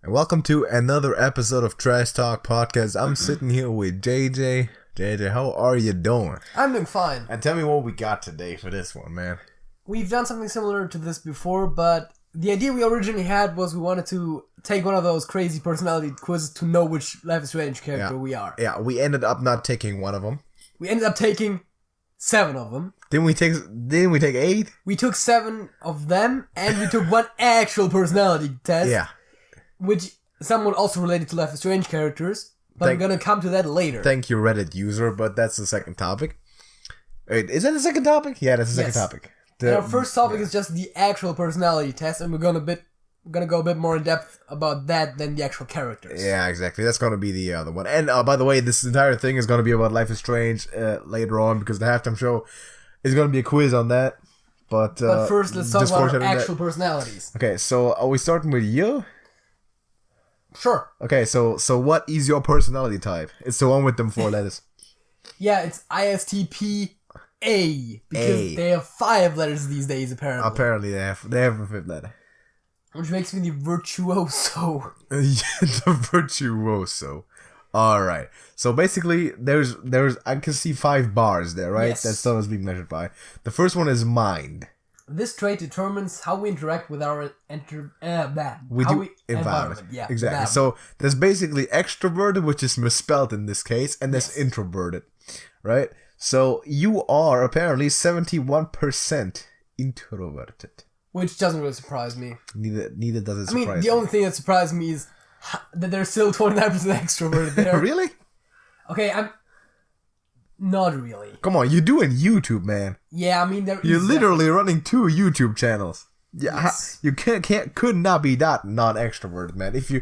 And welcome to another episode of Trash Talk Podcast. I'm sitting here with JJ. JJ, how are you doing? I'm doing fine. And tell me what we got today for this one, man. We've done something similar to this before, but the idea we originally had was we wanted to take one of those crazy personality quizzes to know which Life is Strange character we are. Yeah, we ended up not taking one of them. We ended up taking 7 of them. Didn't we take 8? We took 7 of them, and we took one actual personality test. Yeah. Which somewhat also related to Life is Strange characters, but we're gonna come to that later. Thank you, Reddit user, but that's the second topic. Wait, is that the second topic? Yeah, that's the second topic. Our first topic is just the actual personality test, and we're gonna go a bit more in depth about that than the actual characters. Yeah, exactly. That's gonna be the other one. And by the way, this entire thing is gonna be about Life is Strange later on because the halftime show is gonna be a quiz on that. But first, let's talk about our actual personalities. Okay, so are we starting with you? Sure. Okay, so what is your personality type? It's the one with them 4 letters. Yeah, it's ISTP A because they have 5 letters these days. Apparently, they have a 5th letter, which makes me the virtuoso. The virtuoso. All right. So basically, there's I can see 5 bars there, right? Yes. That's what it's being measured by. The first one is mind. This trait determines how we interact with our environment. Yeah, exactly. So there's basically extroverted, which is misspelled in this case, and there's introverted, right? So you are apparently 71% introverted. Which doesn't really surprise me. Neither does it surprise me. The only thing that surprised me is that there's still 29% extroverted there. Really? Okay, I'm... Not really. Come on, you're doing YouTube, man. Yeah, I mean, you're literally running 2 YouTube channels. Yeah, yes. You could not be that non-extroverted, man. If you,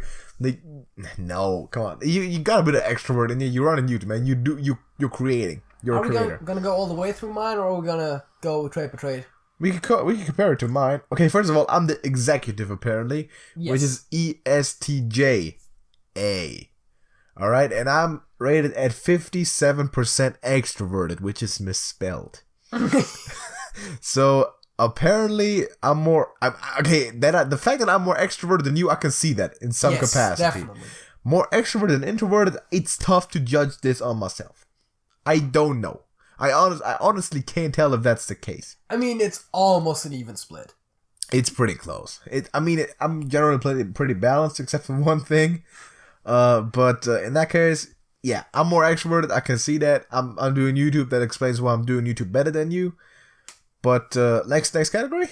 no, come on, you got a bit of extrovert in you. You're running YouTube, man. You're creating. You're a creator. Are we gonna go all the way through mine, or are we gonna go trade by trade? We can compare it to mine. Okay, first of all, I'm the executive apparently, which is ESTJ A. All right, and I'm rated at 57% extroverted, which is misspelled. So apparently, I'm more. The fact that I'm more extroverted than you, I can see that in some capacity. Definitely. More extroverted than introverted. It's tough to judge this on myself. I don't know. I honestly can't tell if that's the case. I mean, it's almost an even split. It's pretty close. I'm generally pretty balanced, except for one thing. But in that case, yeah, I'm more extroverted. I can see that. I'm doing YouTube. That explains why I'm doing YouTube better than you. But next category?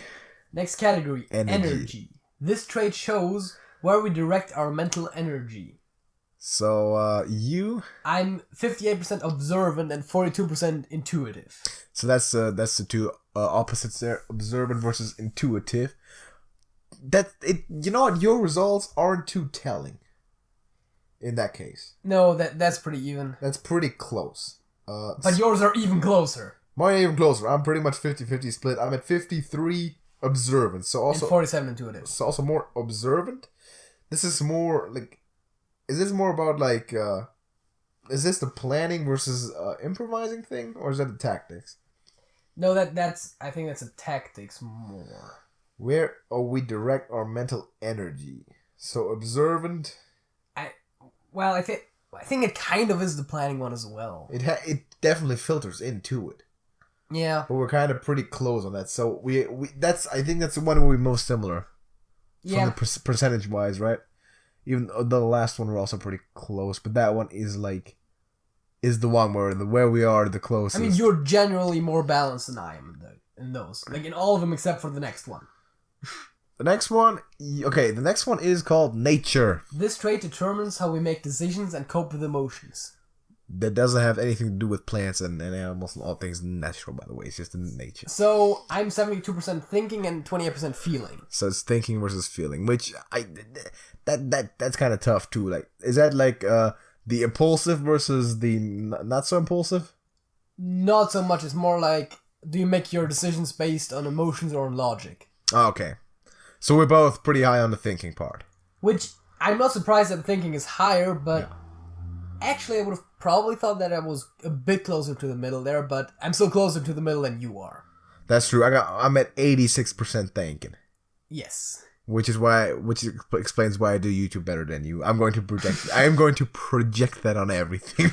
Next category, energy. This trait shows where we direct our mental energy. So, you? I'm 58% observant and 42% intuitive. So that's the 2 opposites there, observant versus intuitive. You know what? Your results aren't too telling. In that case. No, that's pretty even. That's pretty close. But yours are even closer. Mine are even closer. I'm pretty much 50-50 split. I'm at 53 observant. So also... And 47 intuitive. So also more observant? This is more like... Is this more about like... is this the planning versus improvising thing? Or is that the tactics? No, that's... I think that's a tactics more. Where we direct our mental energy. So observant... Well, I think it kind of is the planning one as well. It definitely filters into it. Yeah. But we're kind of pretty close on that. So I think that's the one where we're most similar. Yeah. From the percentage wise, right? Even though the last one we're also pretty close, but that one is the one where we are the closest. I mean, you're generally more balanced than I am in those. Like in all of them except for the next one. The next one is called nature. This trait determines how we make decisions and cope with emotions. That doesn't have anything to do with plants and animals and all things natural, by the way. It's just in nature. So, I'm 72% thinking and 28% feeling. So it's thinking versus feeling, which that's kind of tough too. Like, is that like the impulsive versus the not so impulsive? Not so much. It's more like, do you make your decisions based on emotions or on logic? Oh, okay. So we're both pretty high on the thinking part. Which, I'm not surprised that thinking is higher, but actually I would have probably thought that I was a bit closer to the middle there, but I'm still closer to the middle than you are. That's true. I'm at 86% thinking. Yes. Which explains why I do YouTube better than you. I am going to project that on everything.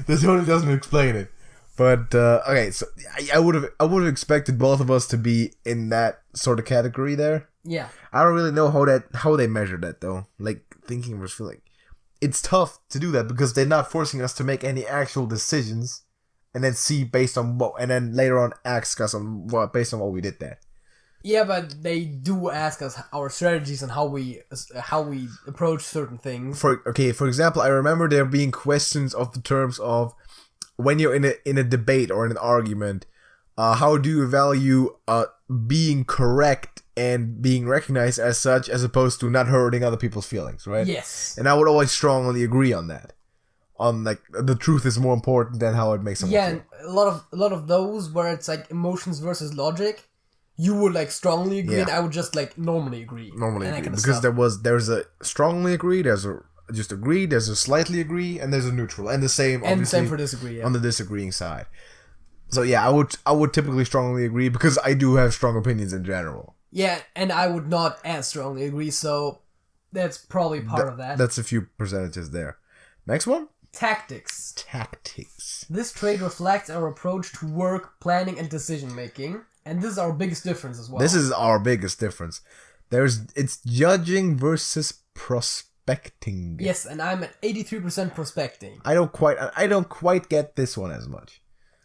This only doesn't explain it. But okay, so I would have expected both of us to be in that sort of category there. Yeah. I don't really know how they measure that though. Like thinking was feeling, it's tough to do that because they're not forcing us to make any actual decisions, and then see based on what, and then later on ask us on what based on what we did there. Yeah, but they do ask us our strategies and how we approach certain things. For example, I remember there being questions of the terms of when you're in a debate or in an argument, how do you value being correct and being recognized as such, as opposed to not hurting other people's feelings, right? Yes. And I would always strongly agree on that. On like the truth is more important than how it makes someone feel. Yeah, and a lot of those where it's like emotions versus logic, you would like strongly agree, and I would just like normally agree. Because there's a strongly agree, there's a just agree, there's a slightly agree, and there's a neutral, and the same obviously and same for disagree. Yeah. On the disagreeing side. So yeah, I would typically strongly agree because I do have strong opinions in general. Yeah, and I would not as strongly agree, so that's probably part of that. That's a few percentages there. Next one? Tactics. This trait reflects our approach to work, planning, and decision making. And this is our biggest difference as well. This is our biggest difference. It's judging versus prospecting. Yes, and I'm at 83% prospecting. I don't quite get this one as much.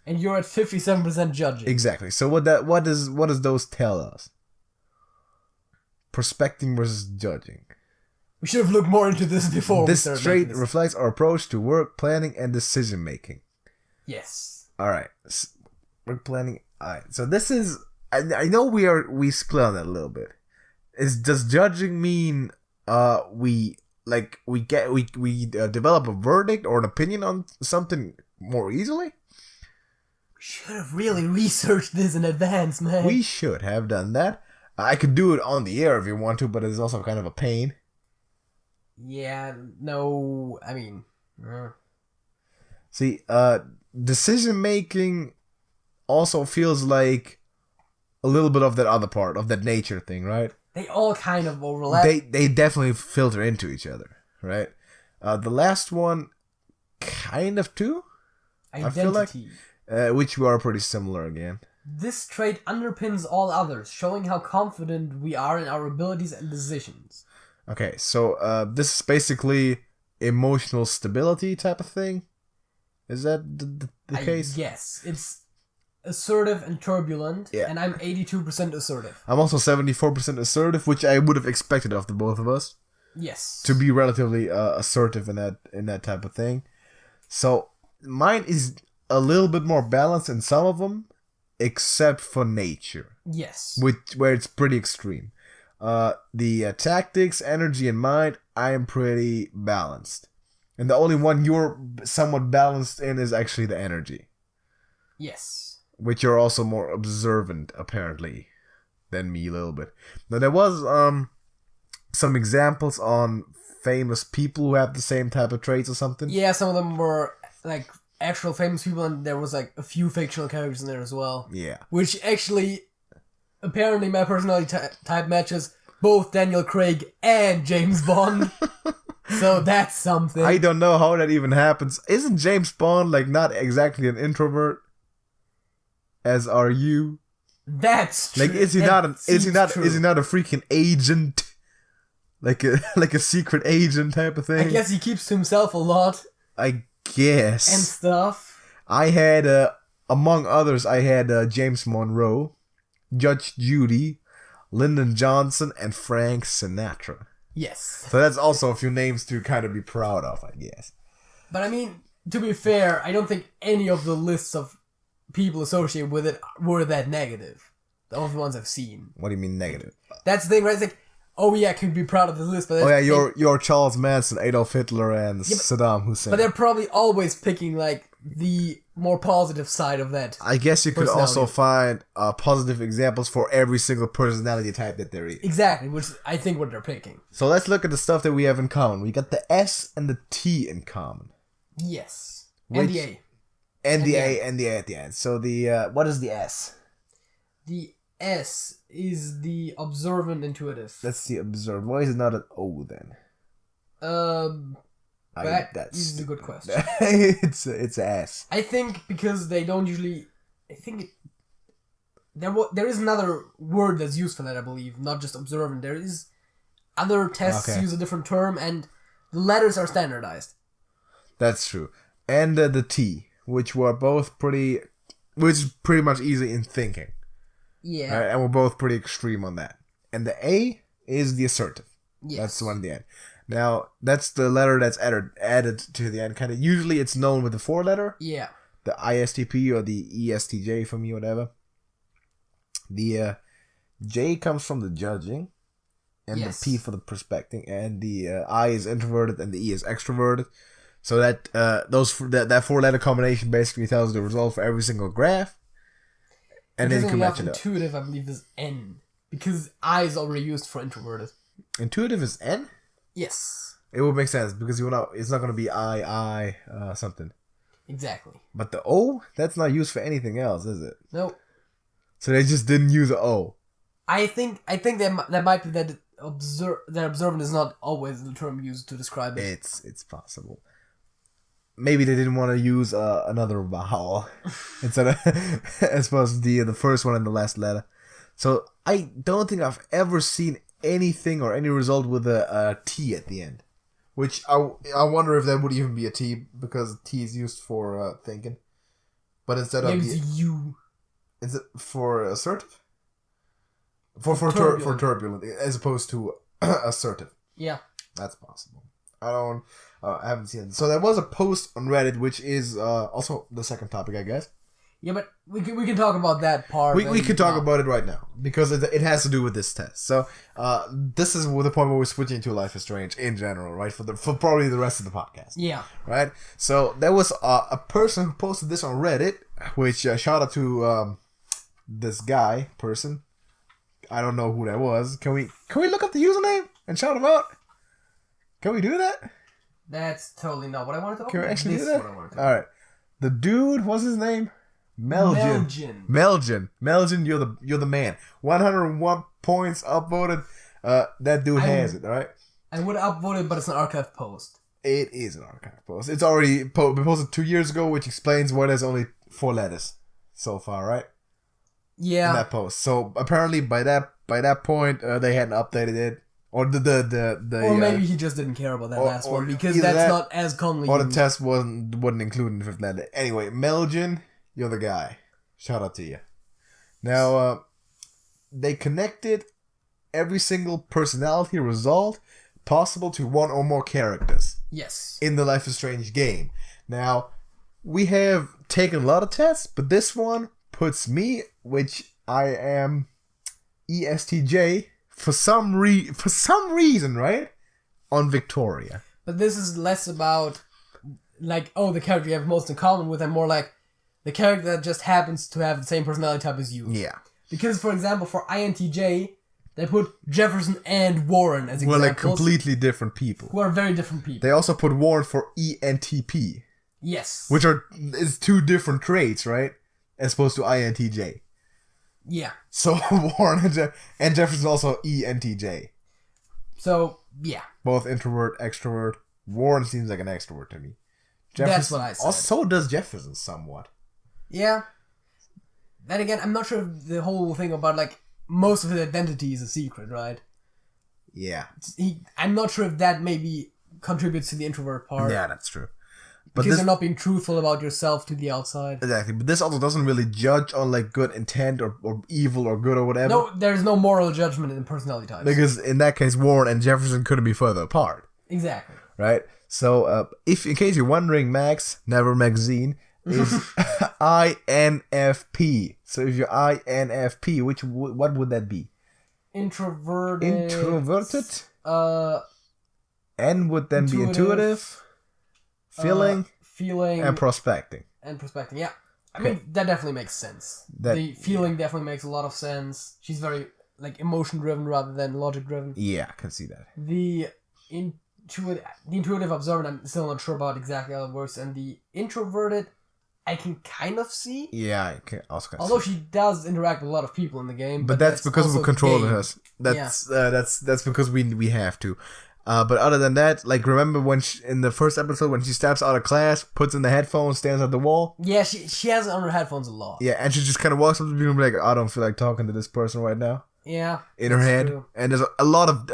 And you're at 57% judging. Exactly. So what does those tell us? Prospecting versus judging. We should have looked more into this before. This trait reflects our approach to work, planning, and decision making. Yes. All right. Work planning. All right. So this is. I know we split on that a little bit. Does judging mean we develop a verdict or an opinion on something more easily? We should have really researched this in advance, man. We should have done that. I could do it on the air if you want to, but it's also kind of a pain. Yeah, no, I mean... See, decision making also feels like a little bit of that other part, of that nature thing, right? They all kind of overlap. They definitely filter into each other, right? The last one, kind of too. Identity. I feel like, which we are pretty similar again. This trait underpins all others, showing how confident we are in our abilities and decisions. Okay, so this is basically emotional stability type of thing. Is that the case? Yes, it's assertive and turbulent, and I'm 82% assertive. I'm also 74% assertive, which I would have expected of the both of us. Yes. To be relatively assertive in that type of thing. So mine is a little bit more balanced in some of them, except for nature. Yes. Where it's pretty extreme. The tactics, energy, and mind, I am pretty balanced. And the only one you're somewhat balanced in is actually the energy. Yes. Which you're also more observant, apparently, than me a little bit. Now, there was some examples on famous people who have the same type of traits or something. Yeah, some of them were, like, actual famous people, and there was, like, a few fictional characters in there as well. Yeah. Which actually, apparently, my personality type matches both Daniel Craig and James Bond. So that's something. I don't know how that even happens. Isn't James Bond, like, not exactly an introvert? As are you? That's true. Like, is he not a freaking agent? Like a secret agent type of thing? I guess he keeps to himself a lot. I guess. And stuff. I had, among others, James Monroe, Judge Judy, Lyndon Johnson, and Frank Sinatra. Yes. So that's also a few names to kind of be proud of, I guess. But I mean, to be fair, I don't think any of the lists of people associated with it were that negative. The only ones I've seen. What do you mean negative? That's the thing, right? It's like, oh yeah, I could be proud of this list, but you're Charles Manson, Adolf Hitler, and Saddam Hussein. But they're probably always picking like the more positive side of that. I guess you could also find positive examples for every single personality type that there is. Exactly, which is, I think, what they're picking. So let's look at the stuff that we have in common. We got the S and the T in common. Yes. And the A. And the A at the end. So the what is the S? The S is the observant intuitive. That's the observant. Why is it not an O then? That is a good question. it's S. I think because they don't usually. I think there is another word that's used for that. I believe not just observant. There is other tests use a different term, and the letters are standardized. That's true. And the T, which were both which is pretty much easy in thinking. Yeah. And we're both pretty extreme on that. And the A is the assertive. Yes. That's the one at the end. Now, that's the letter that's added to the end. Kind of usually it's known with the 4-letter. Yeah. The ISTP or the ESTJ for me, whatever. The J comes from the judging. And the P for the prospecting. And the I is introverted and the E is extroverted. So that that 4-letter combination basically tells the result for every single graph. And then you can match it up. Intuitive, I believe, is N. Because I is already used for introverted. Intuitive is N? Yes. It would make sense because it's not going to be I, something. Exactly. But the O, that's not used for anything else, is it? Nope. So they just didn't use the O. I think that might be that observant is not always the term used to describe it. It's possible. Maybe they didn't want to use another vowel instead of as opposed to the first one and the last letter. So I don't think I've ever seen anything or any result with a T at the end. Which I wonder if that would even be a T because T is used for thinking. But instead of maybe it's U. Is it for assertive? For turbulent as opposed to assertive. Yeah. That's possible. I haven't seen it. So there was a post on Reddit, which is also the second topic, I guess. Yeah, but we can talk about that part. We could talk about it right now because it has to do with this test. So this is the point where we're switching to Life is Strange in general, right? For probably the rest of the podcast. Yeah. Right. So there was a person who posted this on Reddit, which shout out to this person. I don't know who that was. Can we look up the username and shout him out? Can we do that? That's totally not what I wanted to. Can we actually do that? All right. The dude, what's his name? Melgen, you're the man. 101 points upvoted. That dude has it, all right? I would have upvoted, but it's an archive post. It is an archive post. It's already been posted 2 years ago, which explains why there's only 4 letters so far, right? Yeah. In that post. So apparently by that point, they hadn't updated it. Or or maybe he just didn't care about that last one because that's not as commonly used. Or the test wouldn't include in the 5th letter. Anyway, Melgen, you're the guy. Shout out to you. Now, they connected every single personality result possible to one or more characters. Yes. In the Life is Strange game. Now, we have taken a lot of tests, but this one puts me, which I am ESTJ, for some reason, right? On Victoria. But this is less about, like, the character you have most in common with, and more like the character that just happens to have the same personality type as you. Yeah. Because, for example, for INTJ, they put Jefferson and Warren as examples. Well, like completely different people. Who are very different people. They also put Warren for ENTP. Yes. Which is 2 different traits, right? As opposed to INTJ. Yeah. So Warren and Jefferson also ENTJ. So, yeah. Both introvert, extrovert. Warren seems like an extrovert to me. That's what I said. Also does Jefferson somewhat. Yeah. Then again, I'm not sure if the whole thing about, like, most of his identity is a secret, right? Yeah. I'm not sure if that maybe contributes to the introvert part. Yeah, that's true. Because you're not being truthful about yourself to the outside. Exactly. But this also doesn't really judge on, like, good intent or evil or good or whatever. No, there's no moral judgment in personality types. Because in that case, Warren and Jefferson couldn't be further apart. Exactly. Right? So, if in case you're wondering, Max, never magazine, is INFP. So if you're INFP, what would that be? Introverted. N would then be intuitive. Feeling and prospecting. Yeah. I mean, that definitely makes sense. The feeling definitely makes a lot of sense. She's very, like, emotion-driven rather than logic-driven. Yeah, I can see that. The intuitive observant, I'm still not sure about exactly how it works. And the introverted, I can kind of see. Yeah, I can also kind of Although see. she does interact with a lot of people in the game, But that's because also we're controlling game. us. That's because we have to. But other than that, like remember when in the first episode when she steps out of class, puts in the headphones, stands at the wall. Yeah, she has it on her headphones a lot. Yeah, and she just kind of walks up to people and be like, I don't feel like talking to this person right now. Yeah, in her head, true. and there's a lot of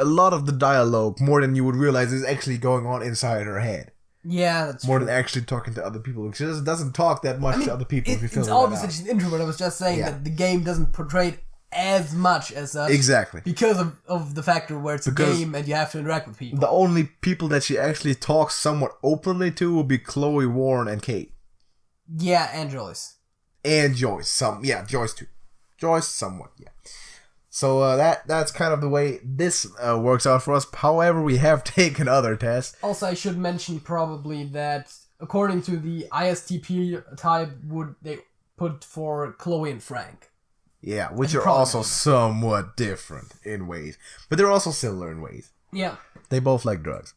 the dialogue more than you would realize is actually going on inside her head. Yeah, that's more true. than actually talking to other people. She just doesn't talk that much to other people. It's obvious that she's an introvert. I was just saying that the game doesn't portray it as much as such. Exactly. Because of the factor where it's a game and you have to interact with people. The only people that she actually talks somewhat openly to will be Chloe, Warren, and Kate. Yeah, and Joyce. And Joyce. Joyce too. Joyce somewhat, yeah. So that's kind of the way this works out for us. However, we have taken other tests. Also, I should mention probably that according to the ISTP type, would they put for Chloe and Frank. Yeah, which are also somewhat different in ways. But they're also similar in ways. Yeah. They both like drugs.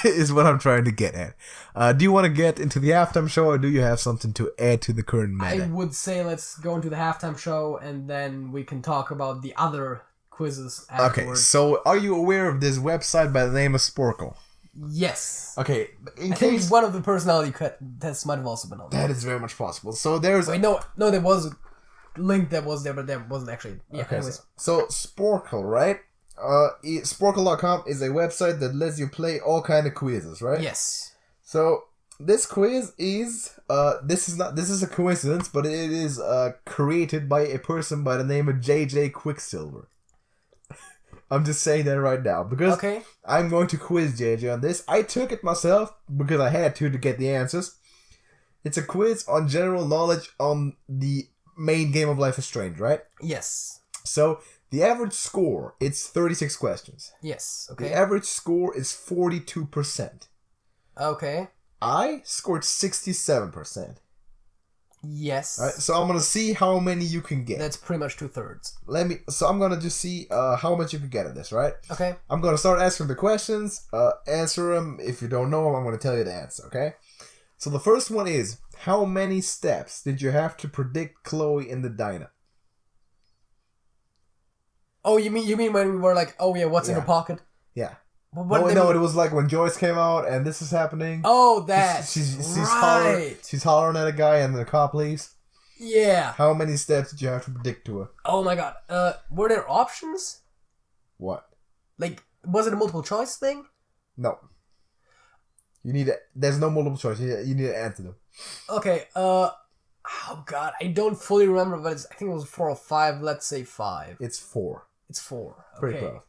Is what I'm trying to get at. Do you want to get into the halftime show, or do you have something to add to the current meta? I would say let's go into the halftime show, and then we can talk about the other quizzes afterwards. Okay, so are you aware of this website by the name of Sporkle? Yes. Okay, I think one of the personality tests might have also been on there. That is very much possible. So there's... Wait, no, there was a link that was there, but there wasn't actually... Yeah, okay, anyways. so Sporkle, right? Sporkle.com is a website that lets you play all kind of quizzes, right? Yes. So this quiz is this is a coincidence, but it is created by a person by the name of JJ Quicksilver. I'm just saying that right now because I'm going to quiz JJ on this. I took it myself because I had to get the answers. It's a quiz on general knowledge on the main game of Life is Strange, right? Yes. So the average score, it's 36 questions. Yes, okay. The average score is 42%. Okay. I scored 67%. Yes. All right, so I'm going to see how many you can get. That's pretty much 2/3. So I'm going to just see how much you can get at this, right? Okay. I'm going to start asking the questions, answer them. If you don't know them, I'm going to tell you the answer, okay? So the first one is, how many steps did you have to predict Chloe in the diner? Oh, you mean when we were like, oh yeah, what's in her pocket? Yeah. No, it was like when Joyce came out and this is happening. Oh, that. She's right. She's hollering at a guy and the cop leaves. Yeah. How many steps did you have to predict to her? Oh my god. Were there options? What? Like, was it a multiple choice thing? No. There's no multiple choice. You need to answer them. Okay, oh god, I don't fully remember, but I think it was 4 or 5. Let's say 5. It's 4. It's 4. Okay. Pretty close.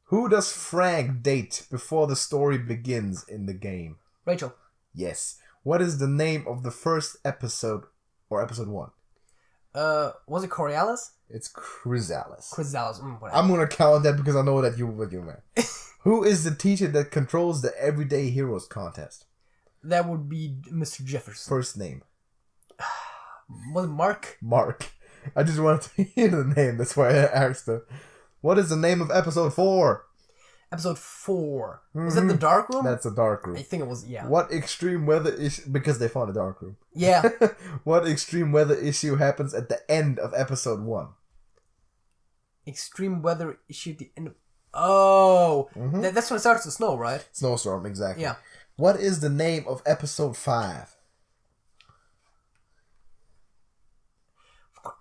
Who does Frank date before the story begins in the game? Rachel. Yes. What is the name of the first episode, or episode 1? Was it Coriolis? It's Chrysalis. Chrysalis. I'm gonna count that because I know that what you meant. Who is the teacher that controls the Everyday Heroes contest? That would be Mr. Jefferson. First name. Was it Mark? Mark. I just wanted to hear the name. That's why I asked her. What is the name of episode 4? Episode 4. Was that the dark room? That's a dark room. I think it was, yeah. What extreme weather issue... Because they found a dark room. Yeah. What extreme weather issue happens at the end of episode 1? Extreme weather issue at the end of... Oh! That's when it starts to snow, right? Snowstorm, exactly. Yeah. What is the name of episode 5?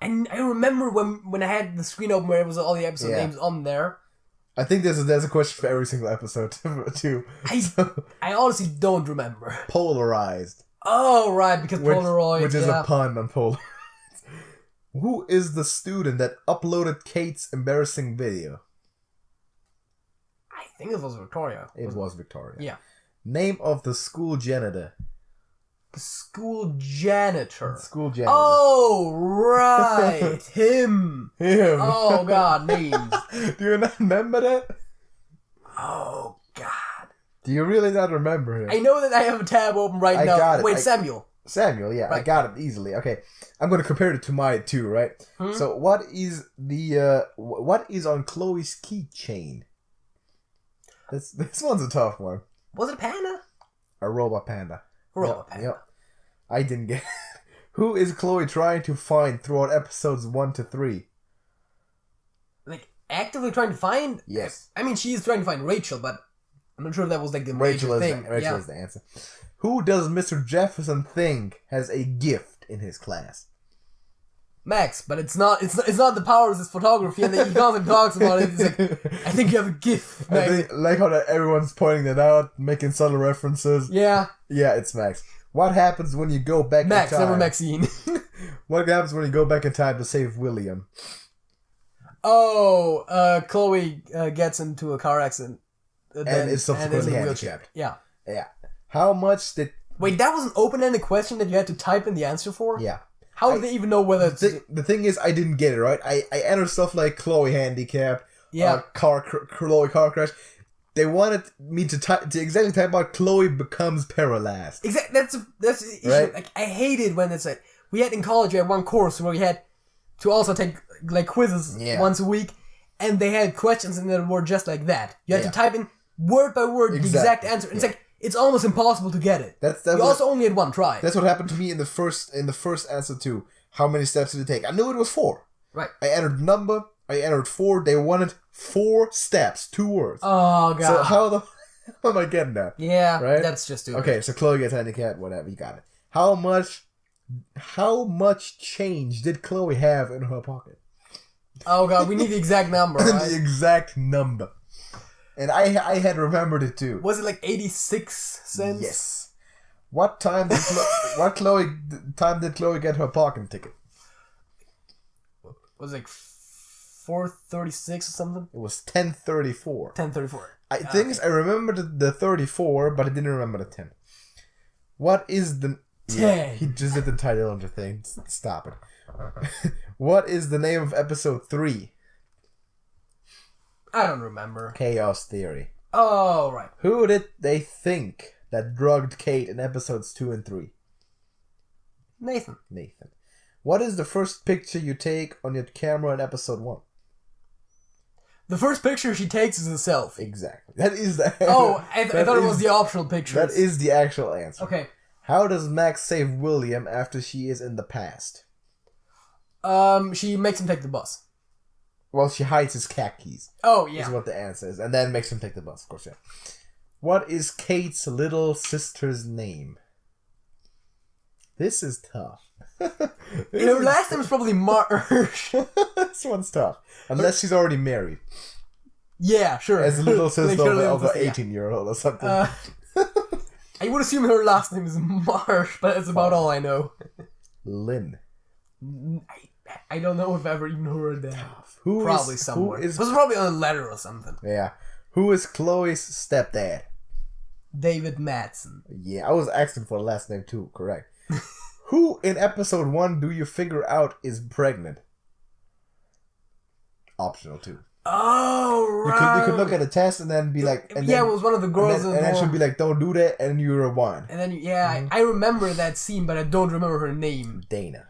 And I remember when I had the screen open where it was all the episode names on there. I think there's a question for every single episode too. I honestly don't remember. Polarized. Oh right, because Polaroid, which is a pun on Polaroid. Who is the student that uploaded Kate's embarrassing video? I think it was Victoria. It was Victoria. Yeah. Name of the school janitor. The school janitor. School janitor. Oh, right. Him. Oh, God, names. Do you not remember that? Oh, God. Do you really not remember him? I know that I have a tab open right now. Got it. Wait, Samuel. Samuel, yeah. Right. I got it easily. Okay. I'm going to compare it to my 2, right? So what is on Chloe's keychain? This one's a tough one. Was it a panda? A robot panda. Robot panda. Yep. I didn't get Who is Chloe trying to find throughout episodes 1 to 3? Like, actively trying to find? Yes. I mean, she is trying to find Rachel, but I'm not sure if that was like the major thing. Rachel is the answer. Who does Mr. Jefferson think has a gift in his class? Max, but it's not the powers, it's photography, and he constantly talks about it. He's like, I think you have a gift, Max. I think, like how everyone's pointing that out, making subtle references. Yeah. Yeah, it's Max. What happens when you go back in time? Max, never Maxine. What happens when you go back in time to save William? Oh, Chloe gets into a car accident. And is subsequently handicapped. Yeah. Yeah. How much did... Wait, that was an open-ended question that you had to type in the answer for? Yeah. How did they even know whether it's... The thing is, I didn't get it, right? I entered stuff like Chloe handicapped, Chloe car crash. They wanted me to exactly type out Chloe becomes paralyzed. Exactly. That's the issue. Right? Like, I hated when it's like... We had in college, we had one course where we had to also take like quizzes once a week, and they had questions in there that were just like that. You had to type in word by word the exact answer. It's like it's almost impossible to get it. You also only had one try. That's what happened to me in the first answer to how many steps did it take. I knew it was 4. Right. I entered number. I entered 4. They wanted 4 steps, 2 words. Oh god. So how am I getting that? Yeah. Right. That's just stupid. Okay. So Chloe gets handicapped. Whatever. You got it. How much change did Chloe have in her pocket? Oh god, we need the exact number, right? The exact number. And I had remembered it too. Was it like 86 cents? Yes. What time did Chloe get her parking ticket? Was it like 4:36 or something? It was 10:34. 10:34. I remember the 34, but I didn't remember the 10. What is the 10? Yeah, he just did the title under thing. Stop it. What is the name of episode 3? I don't remember. Chaos Theory. Oh, right. Who did they think that drugged Kate in episodes 2 and 3? Nathan. What is the first picture you take on your camera in episode 1? The first picture she takes is a selfie. Exactly. That is the... Oh, I thought it was the optional picture. That is the actual answer. Okay. How does Max save William after she is in the past? She makes him take the bus. Well, she hides his cat keys. Oh, yeah. Is what the answer is. And then makes him take the bus, of course, yeah. What is Kate's little sister's name? This is tough. Her last name is probably Marsh. This one's tough. Unless she's already married. Yeah, sure. As a little sister like of an 18-year-old or something. I would assume her last name is Marsh, but that's about all I know. Lynn. I don't know if I ever even heard that. Probably somewhere. It was probably on a letter or something. Yeah. Who is Chloe's stepdad? David Madsen. Yeah, I was asking for the last name too, correct. Who in episode 1 do you figure out is pregnant? Optional too. Oh, right. You could look at a test and then be like... And it was one of the girls. And then she'll be like, don't do that, and you rewind. And then, I remember that scene, but I don't remember her name. Dana.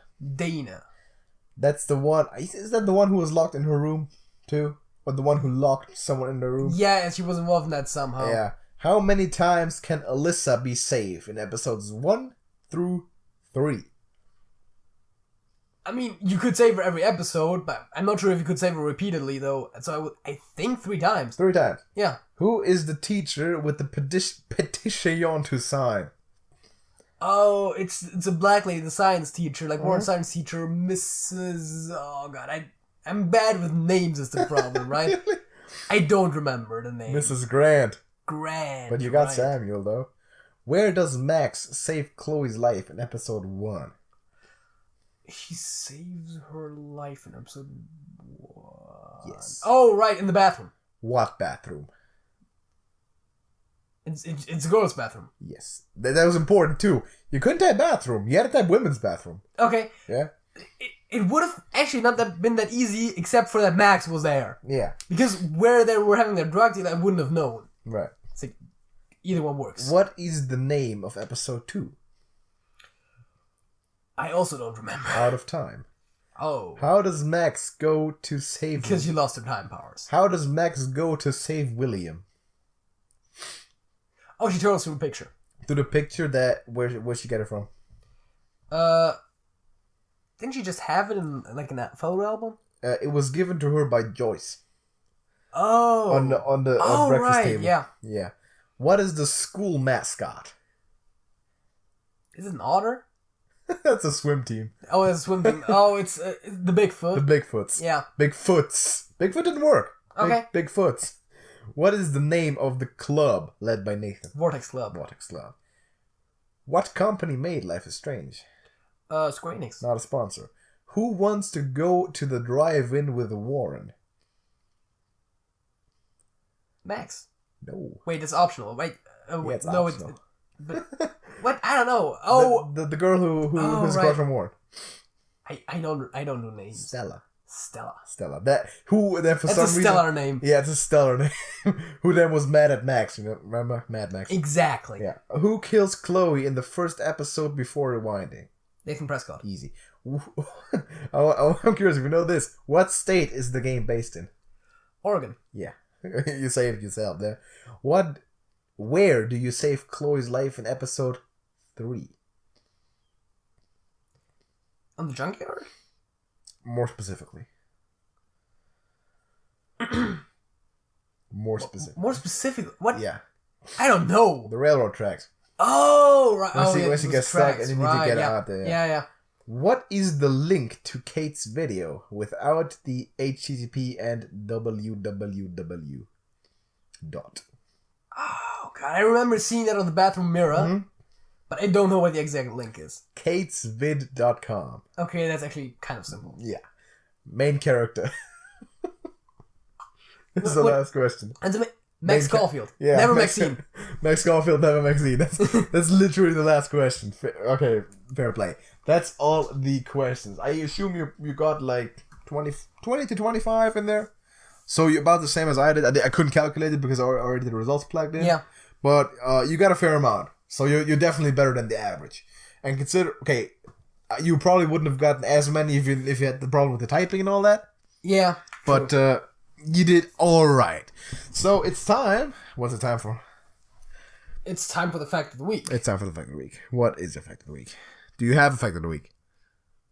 That's the one... Is that the one who was locked in her room too? Or the one who locked someone in the room? Yeah, and she was involved in that somehow. Yeah. How many times can Alyssa be saved in episodes 1 through 3? I mean, you could save her every episode, but I'm not sure if you could save her repeatedly, though. So I think 3 times. 3 times. Yeah. Who is the teacher with the petition to sign? Oh, it's a black lady, the science teacher, like one science teacher, Mrs. Oh god, I'm bad with names is the problem, right? I don't remember the name. Mrs. Grant. But you got Samuel though. Where does Max save Chloe's life in episode 1? He saves her life in episode 1. Yes. Oh, right, in the bathroom. What bathroom? It's a girl's bathroom. Yes. That was important too. You couldn't type bathroom. You had to type women's bathroom. Okay. Yeah. It would have actually not been that easy, except for that Max was there. Yeah. Because where they were having their drug deal, I wouldn't have known. Right. It's like, either one works. What is the name of episode 2? I also don't remember. Out of Time. Oh. How does Max go to save... Because she lost her time powers. How does Max go to save William? Oh, she turns to a picture. To the picture that... Where she get it from? Didn't she just have it in like in that photo album? It was given to her by Joyce. Oh. On the breakfast right, table. yeah. Yeah. What is the school mascot? Is it an otter? That's a swim team. Oh, it's a swim team. Oh, it's the Bigfoot. The Bigfoots. Yeah. Bigfoots. Bigfoot didn't work. Okay. Bigfoots. What is the name of the club led by Nathan? Vortex Club. Vortex Club. What company made Life is Strange? Square Enix. Not a sponsor. Who wants to go to the drive-in with Warren? Max. No. Wait, it's optional. Wait. Yeah, it's no, optional. but what? I don't know. Oh, the girl who's right. across from Warren. I don't know names. Stella. That for That's some a reason. stellar name. Yeah, it's a stellar name. Who then was mad at Max? You know, remember Mad Max? Exactly. Yeah. Who kills Chloe in the first episode before rewinding? Nathan Prescott. Easy. I'm curious if you know this. What state is the game based in? Oregon. Yeah. You saved yourself there. Where do you save Chloe's life in episode 3? On the junkyard? More specifically. More specific. What? Yeah. I don't know. The railroad tracks. Oh, right. When she gets stuck and you need to get out there. Yeah. What is the link to Kate's video without the HTTP and www? Oh, God. I remember seeing that on the bathroom mirror, but I don't know what the exact link is. katesvid.com. Okay, that's actually kind of simple. Yeah. Main character. This is the last question. Max Caulfield. Yeah, never Maxine. Max Caulfield, never Maxine. That's literally the last question. Okay, fair play. That's all the questions. I assume you got like 20 to 25 in there. So you're about the same as I did. I couldn't calculate it because I already did the results plugged in. Yeah. But you got a fair amount. So you're definitely better than the average. And consider, okay, you probably wouldn't have gotten as many if you had the problem with the typing and all that. Yeah. But you did all right. So it's time. What's it time for? It's time for the fact of the week. It's time for the fact of the week. What is the fact of the week? Do you have a fact of the week?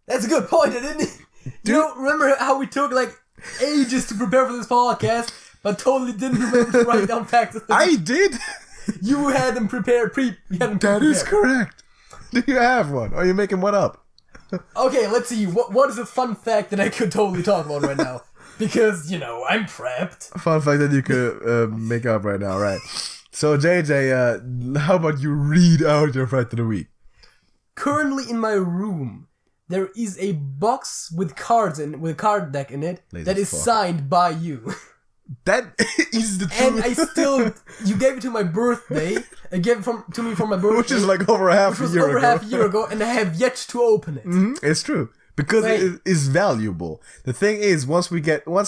That's a good point, didn't it? Remember how we took like ages to prepare for this podcast, but totally didn't remember to write down facts of the week? I did. You had them prepared. That is correct. Do you have one? Or are you making one up? Okay, let's see. What is a fun fact that I could totally talk about right now? Because, I'm prepped. A fun fact that you could make up right now, right? So, JJ, how about you read out your fact of the week? Currently in my room, there is a box with cards with a card deck in it that is signed by you. That is the truth. And you gave it to my birthday. You gave it to me for my birthday. Which is like over half a year ago. And I have yet to open it. Mm-hmm. It's true. Because it is valuable. The thing is, once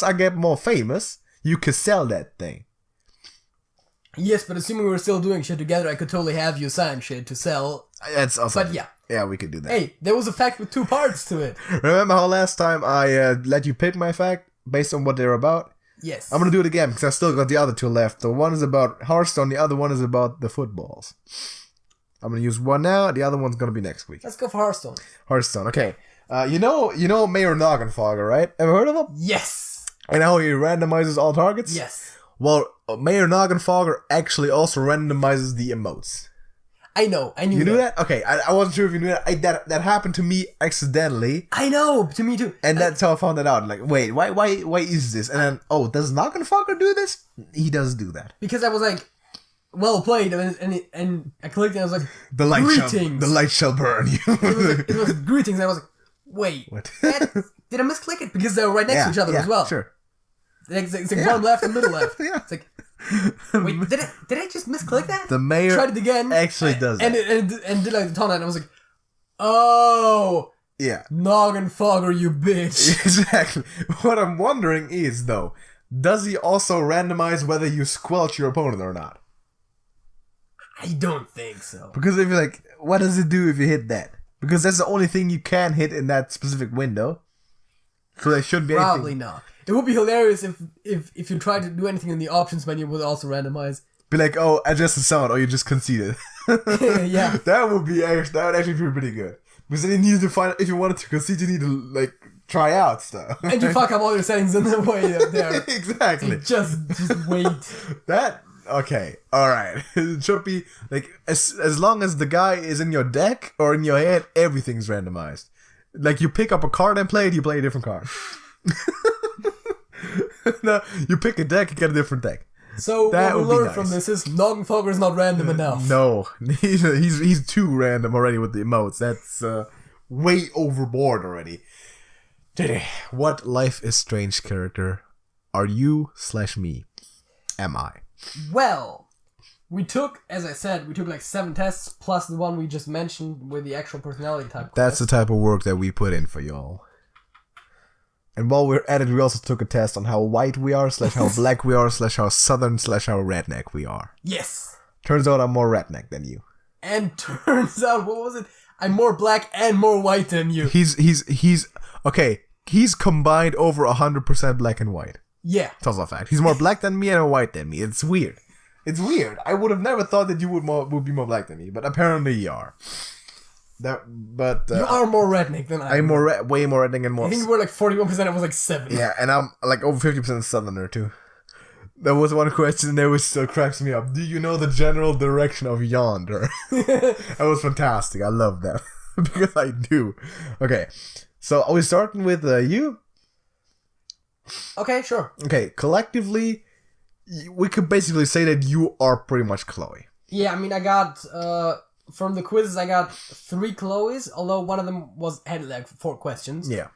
I get more famous, you can sell that thing. Yes, but assuming we're still doing shit together, I could totally have you sign shit to sell. That's awesome. But yeah. Yeah, we could do that. Hey, there was a fact with 2 parts to it. Remember how last time I let you pick my fact based on what they're about? Yes. I'm going to do it again because I still got the other 2 left. The one is about Hearthstone, the other one is about the footballs. I'm going to use one now, the other one's going to be next week. Let's go for Hearthstone. Hearthstone, okay. You know Mayor Noggenfogger, right? Ever heard of him? Yes. And how he randomizes all targets? Yes. Well, Mayor Noggenfogger actually also randomizes the emotes. I know. I knew You knew that? Okay, I wasn't sure if you knew that. That happened to me accidentally. I know, to me too. And that's how I found that out. Like, wait, why is this? And then, does Noggenfogger do this? He does do that. Because I was like, well played, and I clicked and I was like, the light shall burn you. it was greetings, and I was like, wait, what? Did I misclick it? Because they were right next to each other as well. Sure. It's like bottom left and middle left. Yeah. It's like, wait, did I just misclick that? The mayor tried it again. Actually does that. And did like the taunt, and I was like, oh, yeah, Noggenfogger, you bitch. Exactly. What I'm wondering is though, does he also randomize whether you squelch your opponent or not? I don't think so. Because if you're like, what does it do if you hit that? Because that's the only thing you can hit in that specific window. So there shouldn't be Probably anything. not. It would be hilarious if you tried to do anything in the options menu would also randomize. Be like, oh, adjust the sound, or you just conceded. Yeah. That would actually be pretty good. Because then you needed to find out if you wanted to concede, you need to like try out stuff. And you fuck up all your settings in the way up there. Exactly. Just wait. That okay. All right. It should be like as long as the guy is in your deck or in your head, everything's randomized. Like you pick up a card and play it, you play a different card. No, you pick a deck, you get a different deck. So that what we learned from this is Noggenfogger is not random enough. No, he's too random already with the emotes. That's way overboard already. JJ, what Life is Strange character are you / me? Am I? Well, as I said, we took like 7 tests plus the one we just mentioned with the actual personality type. That's the type of work that we put in for y'all. And while we're at it, we also took a test on how white we are, / how black we are, / how southern, / how redneck we are. Yes. Turns out I'm more redneck than you. And turns out, what was it? I'm more black and more white than you. He's okay. He's combined over 100% black and white. Yeah. That's also a fact. He's more black than me and more white than me. It's weird. It's weird. I would have never thought that you would be more black than me, but apparently you are. You are more redneck than I am. I'm way more redneck and more. I think you were like 41%. I was like 7. Yeah, and I'm like over 50% southerner too. There was one question there which still cracks me up. Do you know the general direction of yonder? That was fantastic. I love that because I do. Okay, so are we starting with you? Okay, sure. Okay, collectively, we could basically say that you are pretty much Chloe. Yeah, I mean, I got from the quizzes, I got 3 Chloes, although one of them had like 4 questions. Yeah.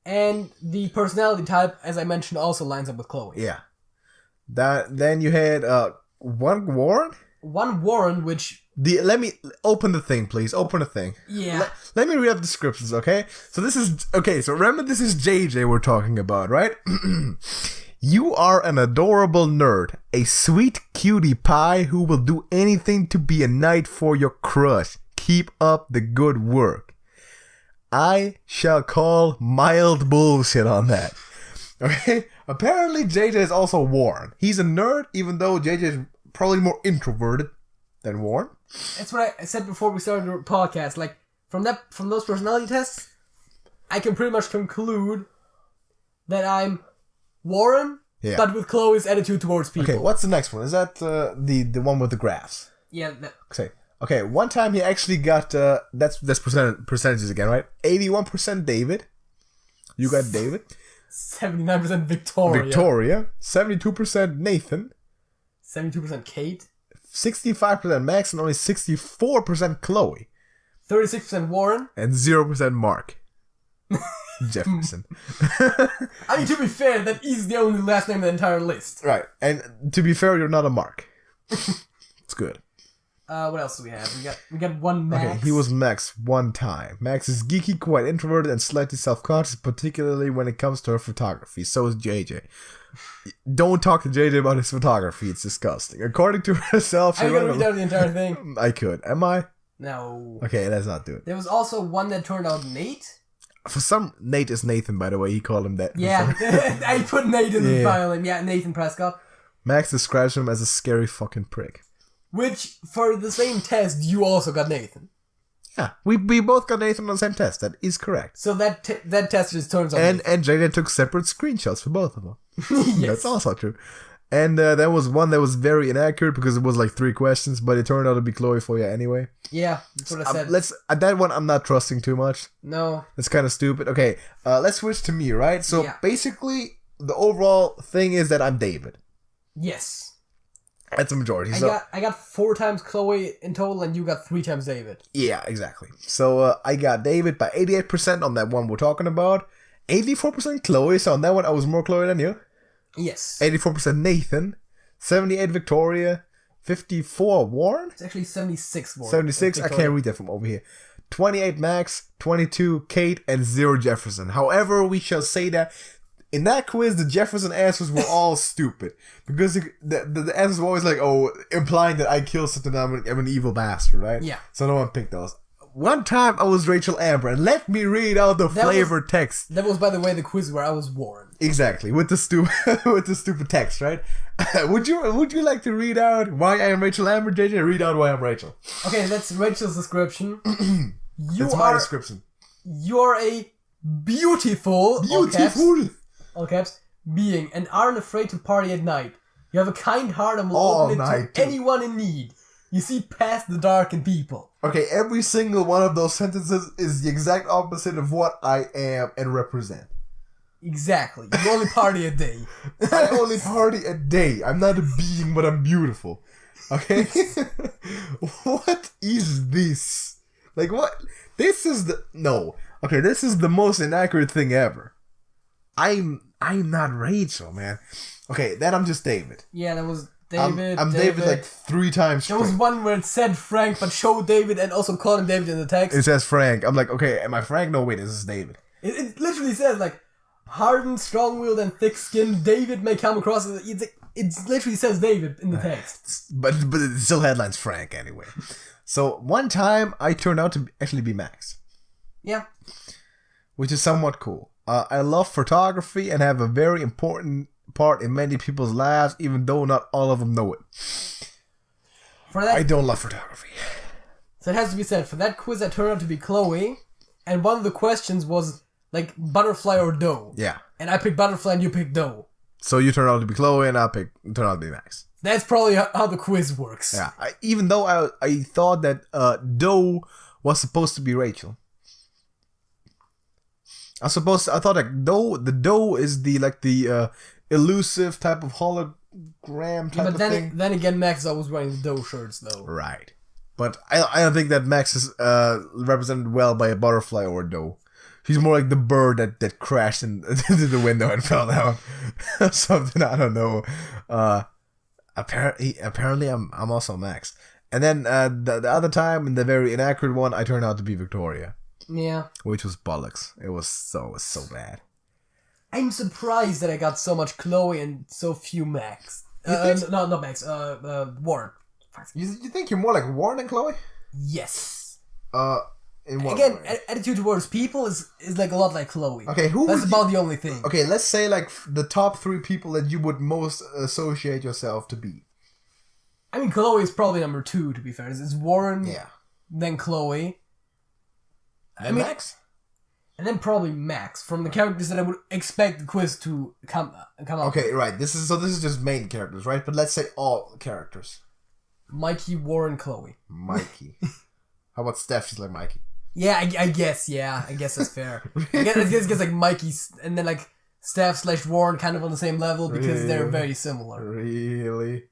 And the personality type, as I mentioned, also lines up with Chloe. Yeah. Then you had one Warren? One Warren, which... Let me open the thing, please. Open the thing. Yeah. Let me read up the descriptions, okay? So this is... Okay, so remember this is JJ we're talking about, right? You are an adorable nerd, a sweet cutie pie who will do anything to be a knight for your crush. Keep up the good work. I shall call mild bullshit on that. Okay? Apparently JJ is also Warren. He's a nerd, even though JJ is probably more introverted than Warren. That's what I said before we started the podcast. Like, from those personality tests, I can pretty much conclude that I'm Warren, but with Chloe's attitude towards people. Okay, what's the next one? Is that the one with the graphs? Yeah. Okay, one time he actually got, that's percentages again, right? 81% David. You got David. 79% Victoria. 72% Nathan. 72% Kate. 65% Max and only 64% Chloe. 36% Warren. And 0% Mark. Jefferson. I mean, to be fair, that is the only last name in the entire list. Right, and to be fair, you're not a Mark. It's good. What else do we have? We got one Max. Okay, he was Max one time. Max is geeky, quite introverted, and slightly self-conscious, particularly when it comes to her photography. So is JJ. Don't talk to JJ about his photography. It's disgusting. According to herself, I'm gonna read out the entire thing. I could. Am I? No. Okay, let's not do it. There was also one that turned out Nate. For some, Nate is Nathan, by the way. He called him that. Yeah, I put Nate in the file name. Yeah, Nathan Prescott. Max describes him as a scary fucking prick. Which, for the same test, you also got Nathan. Yeah, we both got Nathan on the same test. That is correct. So that test just turns out. And JJ took separate screenshots for both of them. Yes. That's also true. And there was one that was very inaccurate because it was like 3 questions, but it turned out to be Chloe for you anyway. Yeah, that's what I said. That one I'm not trusting too much. No. It's kind of stupid. Okay, let's switch to me, right? So basically, the overall thing is that I'm David. Yes. That's the majority. I got 4 times Chloe in total, and you got 3 times David. Yeah, exactly. So I got David by 88% on that one we're talking about. 84% Chloe, so on that one I was more Chloe than you. Yes. 84% Nathan. 78 Victoria. 54 Warren? It's actually 76 Warren. 76, I can't read that from over here. 28 Max, 22 Kate, and 0 Jefferson. However, we shall say that in that quiz, the Jefferson answers were all stupid. Because the answers were always like, implying that I killed something, I'm an evil bastard, right? Yeah. So no one picked those. One time I was Rachel Amber, and let me read out the flavored text. That was, by the way, the quiz where I was Warren. Exactly, with the stupid text, right? Would you like to read out why I am Rachel Amber, JJ? Read out why I'm Rachel. Okay, that's Rachel's description. That's my description. You're a beautiful, all caps, being, and aren't afraid to party at night. You have a kind heart and will open it to anyone in need. You see past the dark in people. Okay, every single one of those sentences is the exact opposite of what I am and represent. Exactly. You only party a day. I only party a day. I'm not a being, but I'm beautiful. Okay? What is this? Like, what? This is the... No. Okay, this is the most inaccurate thing ever. I'm not Rachel, man. Okay, then I'm just David. Yeah, that was David. I'm David like 3 times straight. There was one where it said Frank, but showed David and also called him David in the text. It says Frank. I'm like, okay, am I Frank? No, wait, this is David. It literally says, like, hardened, strong-willed, and thick-skinned, David may come across as... It literally says David in the text. But it still headlines Frank anyway. So, one time, I turned out to actually be Max. Yeah. Which is somewhat cool. I love photography and have a very important part in many people's lives, even though not all of them know it. I don't love photography. So it has to be said, for that quiz I turned out to be Chloe, and one of the questions was, like, butterfly or doe. Yeah. And I picked butterfly and you picked doe. So you turned out to be Chloe and I turned out to be Max. That's probably how the quiz works. Yeah. Even though I thought that doe was supposed to be Rachel. I thought like the doe is the elusive type of hologram type of thing. Then again, Max is always wearing the doe shirts though. Right. But I don't think that Max is represented well by a butterfly or a doe. He's more like the bird that crashed into the window and fell down. Something, I don't know. Apparently I'm also Max. And then the other time, in the very inaccurate one, I turned out to be Victoria. Yeah. Which was bollocks. It was so bad. I'm surprised that I got so much Chloe and so few Max. No, not Max. Warren. You think you're more like Warren than Chloe? Yes. In what Again, way? attitude towards people is like a lot like Chloe. Okay, That's about the only thing. Okay, let's say like the top 3 people that you would most associate yourself to be. I mean, Chloe is probably number 2, to be fair. It's Warren, yeah, then Chloe. Max? And then probably Max, from the characters that I would expect the quiz to come up. Okay, right. This is just main characters, right? But let's say all characters. Mikey, Warren, Chloe. Mikey. How about Steph? She's like Mikey. Yeah, I guess. Yeah, I guess that's fair. I guess like Mikey's and then like Steph / Warren kind of on the same level because they're very similar. Really?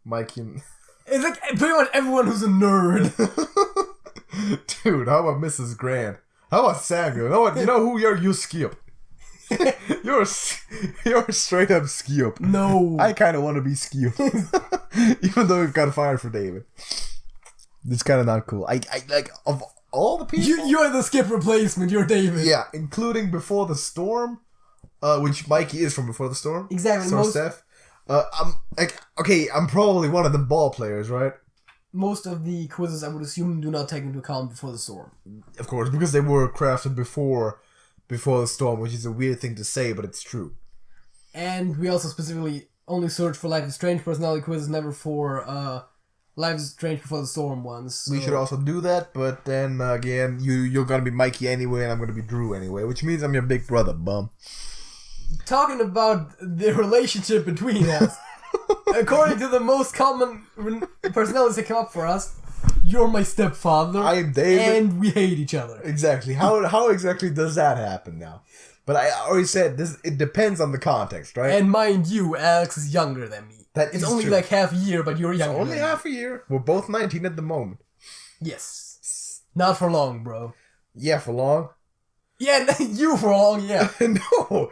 Mikey and... It's like pretty much everyone who's a nerd. Dude, how about Mrs. Grant? How about Samuel? You know who you're? You Skip. You're straight up Skip. No. I kind of want to be Skip. Even though we've got fired for David. It's kind of not cool. I like, of all the people... You're the Skip replacement. You're David. Yeah, including Before the Storm, which Mikey is from Before the Storm. Exactly. So Steph. I'm like, okay, I'm probably one of the ball players, right? Most of the quizzes, I would assume, do not take into account Before the Storm. Of course, because they were crafted before the Storm, which is a weird thing to say, but it's true. And we also specifically only search for Life is Strange personality quizzes, never for Life is Strange Before the Storm ones. So. We should also do that, but then again, you're gonna be Mikey anyway, and I'm gonna be Drew anyway, which means I'm your big brother, bum. Talking about the relationship between us, according to the most common personalities that come up for us, you're my stepfather. I am David. And we hate each other. Exactly. How exactly does that happen now? But I already said this. It depends on the context, right? And mind you, Alex is younger than me. It's only true. Like half a year, but you're younger. It's only half a year. We're both 19 at the moment. Yes. Not for long, bro. Yeah, for long. Yeah, you for long, yeah. No,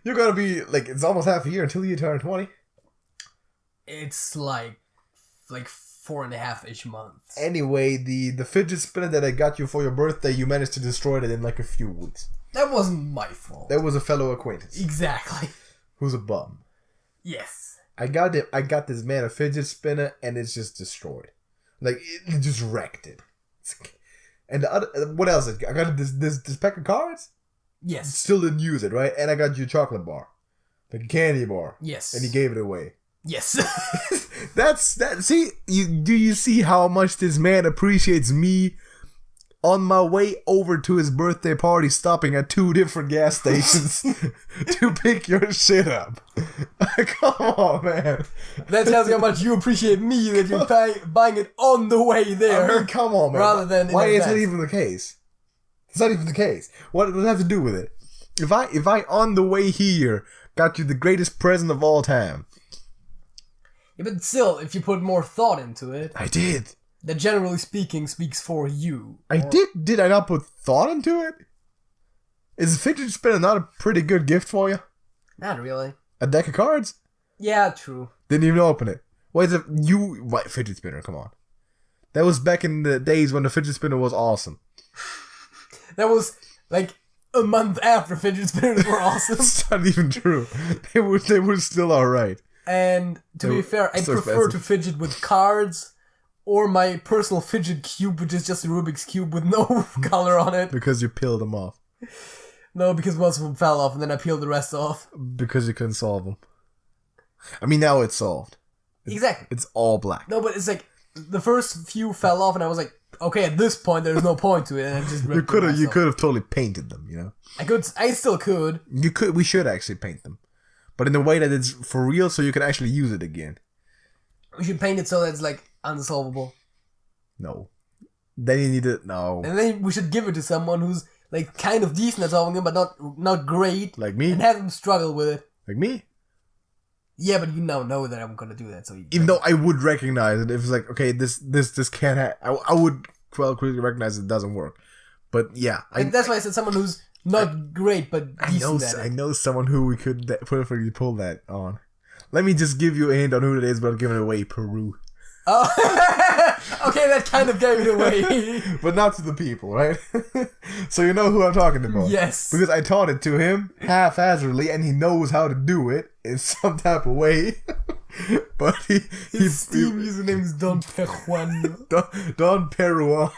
you're gonna be like, it's almost half a year until you turn 20. It's like 4.5-ish months. Anyway, the fidget spinner that I got you for your birthday, you managed to destroy it in like a few weeks. That wasn't my fault. That was a fellow acquaintance. Exactly. Who's a bum. Yes. I got this man a fidget spinner and it's just destroyed. Like, it just wrecked it. And the other, what else? I got this pack of cards? Yes. Still didn't use it, right? And I got you a chocolate bar. Like a candy bar. Yes. And he gave it away. Yes. That's that. See, do you see how much this man appreciates me on my way over to his birthday party, stopping at 2 different gas stations to pick your shit up. Come on, man. That tells you how much you appreciate me that you're buying it on the way there. I mean, come on, man. Rather than why is that even the case? It's not even the case. What does it have to do with it? If I on the way here got you the greatest present of all time. Yeah, but still, if you put more thought into it, I did. That generally speaking speaks for you. I did. Did I not put thought into it? Is a fidget spinner not a pretty good gift for you? Not really. A deck of cards? Yeah, true. Didn't even open it. What is it? What fidget spinner? Come on. That was back in the days when the fidget spinner was awesome. That was like a month after fidget spinners were awesome. It's not even true. They were still alright. And to be fair, I prefer to fidget with cards or my personal fidget cube, which is just a Rubik's Cube with no color on it. Because you peeled them off. No, because most of them fell off and then I peeled the rest off. Because you couldn't solve them. I mean, now it's solved. Exactly. It's all black. No, but it's like, the first few fell off and I was like, okay, at this point there's no point to it. And I just you could have totally painted them, you know? I still could. We should actually paint them. But in a way that it's for real so you can actually use it again. We should paint it so that it's like unsolvable. No. Then you need to... No. And then we should give it to someone who's like kind of decent at solving them, but not great. Like me? And have them struggle with it. Like me? Yeah, but you now know that I'm gonna do that. So even though I would recognize it, if it's like, okay, this can't I would quickly recognize it doesn't work. But yeah. That's why I said someone who's not great, but decent at it. I know someone who we could perfectly pull that on. Let me just give you a hint on who it is, but I'll give it away. Peru. Oh, okay, that kind of gave it away. But not to the people, right? So you know who I'm talking about. Yes. Because I taught it to him haphazardly, and he knows how to do it in some type of way. But his Steam username is Don Peruano. Don Peruano.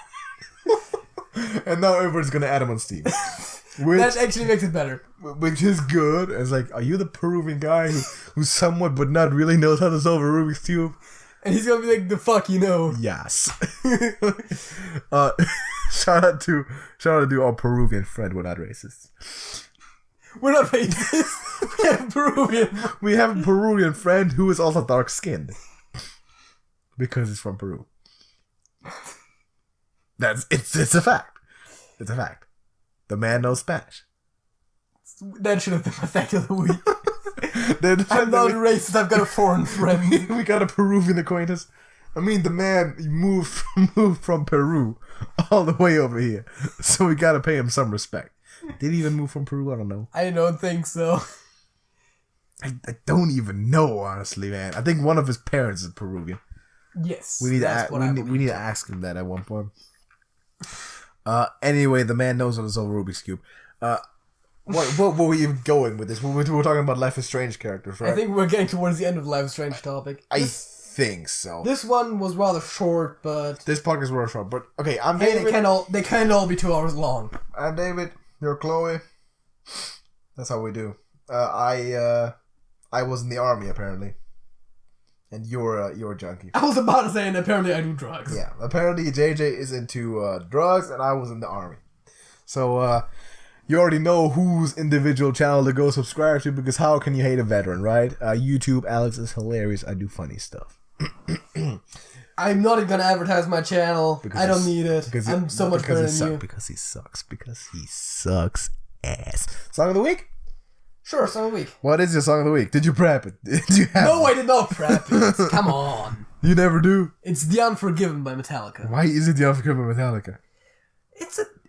And now everyone's gonna add him on Steam. That actually makes it better. Which is good. It's like, are you the Peruvian guy who somewhat but not really knows how to solve a Rubik's Cube? And he's gonna be like, the fuck you know. Yes. Shout out to our Peruvian friend. We're not racist. We're not racist. We have Peruvian. We have a Peruvian friend who is also dark skinned. Because he's from Peru. It's a fact. It's a fact. The man knows Spanish. That should have been my fact of the week. I'm not racist, I've got a foreign friend. We got a Peruvian acquaintance. I mean, the man moved from Peru all the way over here. So we gotta pay him some respect. Did he even move from Peru? I don't know. I don't think so. I don't even know, honestly, man. I think one of his parents is Peruvian. Yes. We need to ask him that at one point. Anyway, the man knows how to solve Rubik's Cube. What were we even going with this? We were talking about Life is Strange characters, right? I think we're getting towards the end of Life is Strange topic. I think so. This one was rather short, but... This podcast was rather short, but... Okay, I'm David. They can all be 2 hours long. I'm David. You're Chloe. That's how we do. I was in the army, apparently. And you're a junkie. I was about to say, and apparently I do drugs. Yeah, apparently JJ is into drugs, and I was in the army. So, you already know whose individual channel to go subscribe to, because how can you hate a veteran, right? YouTube, Alex is hilarious. I do funny stuff. I'm not even going to advertise my channel. I don't need it. I'm so much better than you. Because he sucks. Because he sucks ass. Song of the week? Sure, Song of the week. What is your Song of the week? Did you prep it? No, I did not prep it. Come on. You never do? It's The Unforgiven by Metallica. Why is it The Unforgiven by Metallica?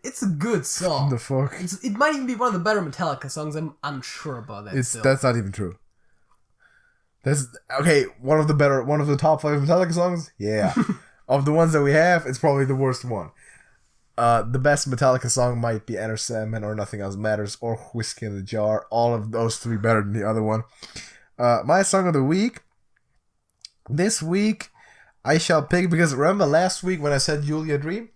It's a good song. The fuck? It might even be one of the better Metallica songs. I'm unsure about that. That's not even true. That's okay. One of the top 5 Metallica songs. Yeah, of the ones that we have, it's probably the worst one. The best Metallica song might be Enter Sandman or Nothing Else Matters or Whiskey in the Jar. All of those 3 better than the other one. My song of the week. This week, I shall pick, because remember last week when I said Julia Dream?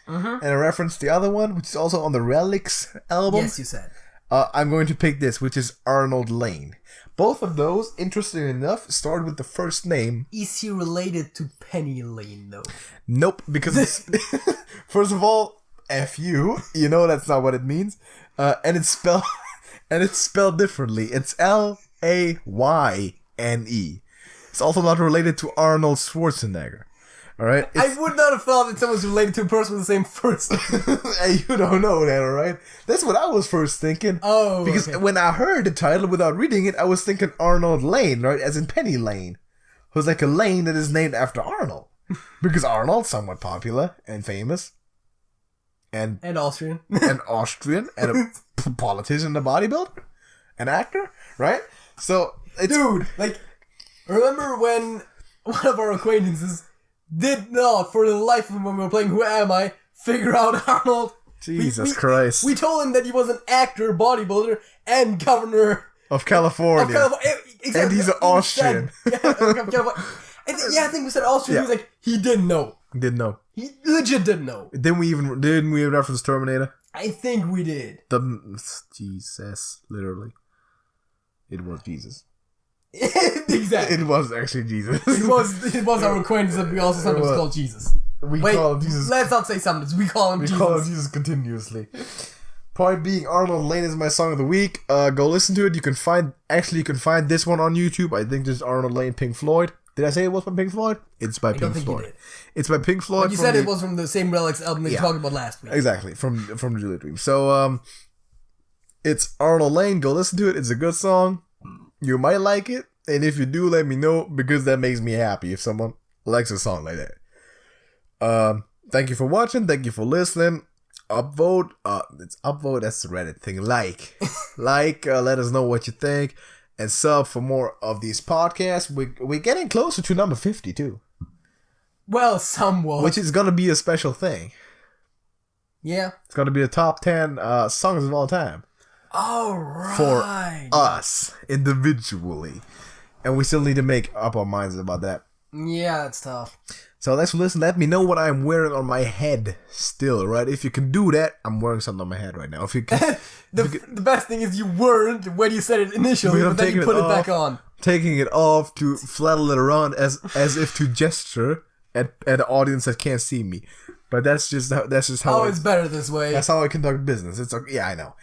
Mm-hmm. And I referenced the other one, which is also on the Relics album. Yes, you said. I'm going to pick this, which is Arnold Lane. Both of those, interestingly enough, start with the first name. Is he related to Penny Lane, though? Nope, because first of all, F-U. You know that's not what it means. And it's spelled differently. It's Layne. It's also not related to Arnold Schwarzenegger. Alright? I would not have thought that someone's related to a person with the same first name. Hey, you don't know that, alright? That's what I was first thinking. Oh, because okay. when I heard the title without reading it, I was thinking Arnold Lane, right? As in Penny Lane. It was like a lane that is named after Arnold. Because Arnold's somewhat popular and famous. And Austrian. and Austrian. And a politician, a bodybuilder. An actor, right? So, it's... Dude, like, remember when one of our acquaintances did not, for the life of him when we were playing Who Am I, figure out Arnold? Jesus Christ. We told him that he was an actor, bodybuilder, and governor of California. Exactly. And he's an Austrian. I think we said Austrian. Yeah. He was like, he didn't know. Didn't know. He legit didn't know. Didn't we reference Terminator? I think we did. Jesus, literally. It was Jesus. Exactly. It was actually Jesus. It was our acquaintance that we also sometimes call Jesus. We call him Jesus. Let's not say sometimes. We call him Jesus. We call him Jesus continuously. Point being, Arnold Lane is my song of the week. Go listen to it. You can find this one on YouTube. I think this is Arnold Lane, Pink Floyd. Did I say it was by Pink Floyd? It's by Pink Floyd. You did. It's by Pink Floyd. But you said it was from the same Relics album that you talked about last week. Exactly, from Julia Dream. So it's Arnold Lane. Go listen to it. It's a good song. You might like it, and if you do, let me know, because that makes me happy if someone likes a song like that. Thank you for watching. Thank you for listening. Upvote. It's upvote. That's the Reddit thing. Like. Let us know what you think. And sub for more of these podcasts. We're getting closer to number 50 too. Well, somewhat. Which is going to be a special thing. Yeah. It's going to be the top 10 songs of all time. All right. For us, individually. And we still need to make up our minds about that. Yeah, that's tough. So thanks for listening. Let me know what I'm wearing on my head still, right? If you can do that, I'm wearing something on my head right now. If you can, the best thing is you weren't when you said it initially, but then you put it back on. Taking it off to fladdle it around as if to gesture at an audience that can't see me. But that's just how. Oh, it's better this way. That's how I conduct business. It's okay. Yeah, I know.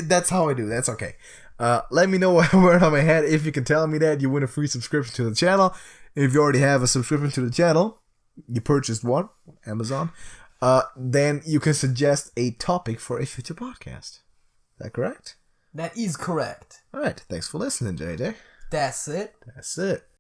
That's how I do. That's okay. Let me know what I'm wearing on my head. If you can tell me that, you win a free subscription to the channel. If you already have a subscription to the channel, you purchased one, Amazon, then you can suggest a topic for a future podcast. Is that correct? That is correct. All right. Thanks for listening, JJ. That's it. That's it.